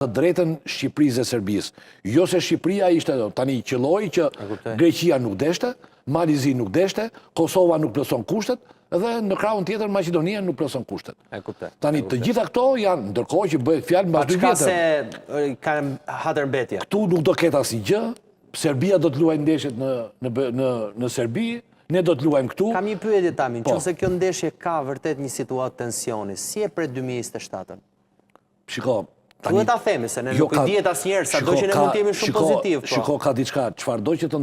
të drejtën Shqipërisë dhe Serbisë. Jo se Shqipëria ishte tani qelloi që Greqia nuk deshte, Malizi nuk deshte, Kosova nuk plotson kushtet, dhe në krahun tjetër Maqedonia nuk plotson kushtet. Tani të gjitha këto janë, ndërkohë që bëhet fjalë mbas 2 vjetëve. Se kanë hatërbetje. Këtu nuk do ketë asnjë. Serbia do të luajë ndeshjet në Serbi, ne do të luajmë këtu. Kam një pyetje Tami, nëse kjo ndeshje ka vërtet një situatë tensioni, si e pret 2027-ën? Shiko, duhet ta themi se ne nuk i dihet asnjëherë, sado që ne mund të jemi shumë pozitiv. Shiko, ka diçka, çfarëdo që të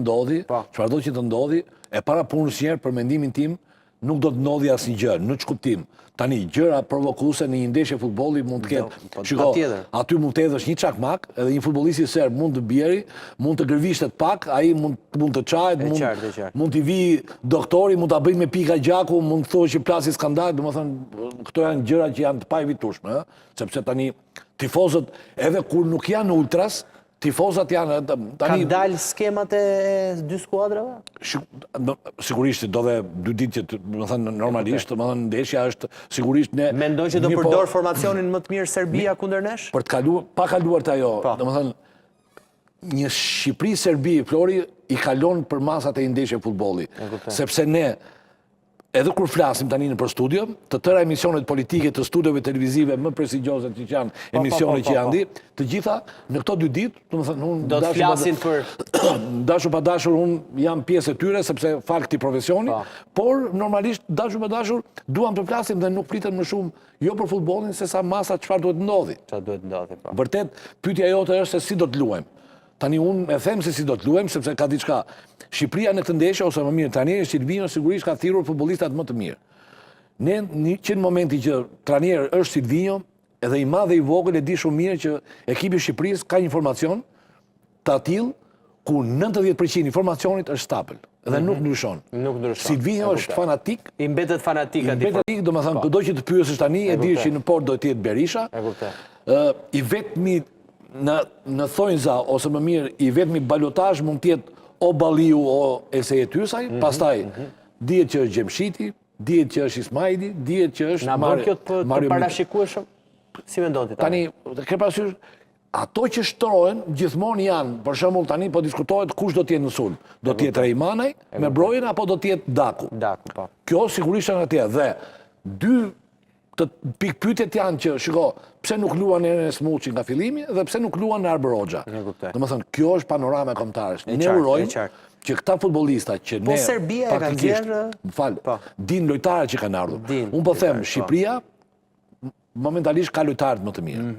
ndodhi, e para punës njerë për mendimin tim, nuk do të ndodhi asnjë gjë, në ç'kuptim. Tani gjëra provokuese në një ndeshje futbolli mund të ketë. Shiko, aty mund të hedhësh një çakmak, edhe një futbollist i serb mund të bjeri, mund të gërvishtet pak, ai mund të çahet, mund t'i vi doktori, mund ta bëjë me pika gjaku, mund të thotë që plasi skandal, domethënë këto janë gjëra që janë të paevitueshme, sepse tani tifozët edhe kur nuk janë ultras, tifozat janë... Kanë dalë skemat e dy skuadrave? Sigurisht, do dhe 2 ditë që, më thënë, normalisht, më thënë, ndeshja është sigurisht ne... Mendoj që do përdor formacionin më të mirë Serbia kundër nesh? Për të pa kaluar të ajo, më thënë, një Shqipëri-Serbi, Flori, i kalon për masat e ndeshje futbolli. Sepse ne, edhe kur flasim tani në për studio, të tëra emisionet politike të studiove televizive më prestigjioze që janë emisionet që janë di, të gjitha në këto 2 ditë, do të flasin për... Dashur pa dashur, unë jam pjesë e tyre, sepse fal këtij profesioni, por normalisht dashur pa dashur, duam të flasim dhe nuk pritet më shumë jo për futbollin, se sa masa çfarë duhet ndodhi. Vërtet, pyetja jote është se si do të luajmë. Tani unë e them se si do të luajmë, sepse ka diçka. Shqipëria në këtë ndeshje, ose më mirë, trajneri Silvino sigurisht ka thirrur futbollistat më të mirë. Ne që në momenti që trajner është Silvino, edhe i madh dhe i vogël e di shumë mirë që ekipi i Shqipërisë ka informacion të tillë ku 90% informacionit është stapel dhe nuk ndryshon. Silvino është fanatik. I mbetet fanatik aty. Fanatik, domethënë kudo që të pyesësh tani, e di që në port do të jetë Berisha. I vetmi në thonjza, ose më mirë, i vetmi balotazh mund të jetë o Balliu o Elsejet Hysaj, pastaj dihet që është Gjemshiti, dihet që është Ismaili, dihet që është Mario. Na bën kjo të parashikueshëm? Si mendon ti tani? Ke parasysh, ato që shtrohen gjithmonë janë, për shembull tani po diskutohet kush do të jetë në sulm. Do të jetë Reimanaj me Brojën apo do të jetë Daku? Daku, po. Kjo sigurisht janë atje dhe dy të pikpyetjet janë që, shiko, pse nuk luan Enes Muçi nga fillimi dhe pse nuk luan Arber Hoxha. Domethënë, kjo është panorama e kombëtarës. Ne urojmë që këta futbollista që ne... Po Serbia e ka gjerë... din lojtarët që kanë ardhur. Unë po them, Shqipëria momentalisht ka lojtarët më të mirë.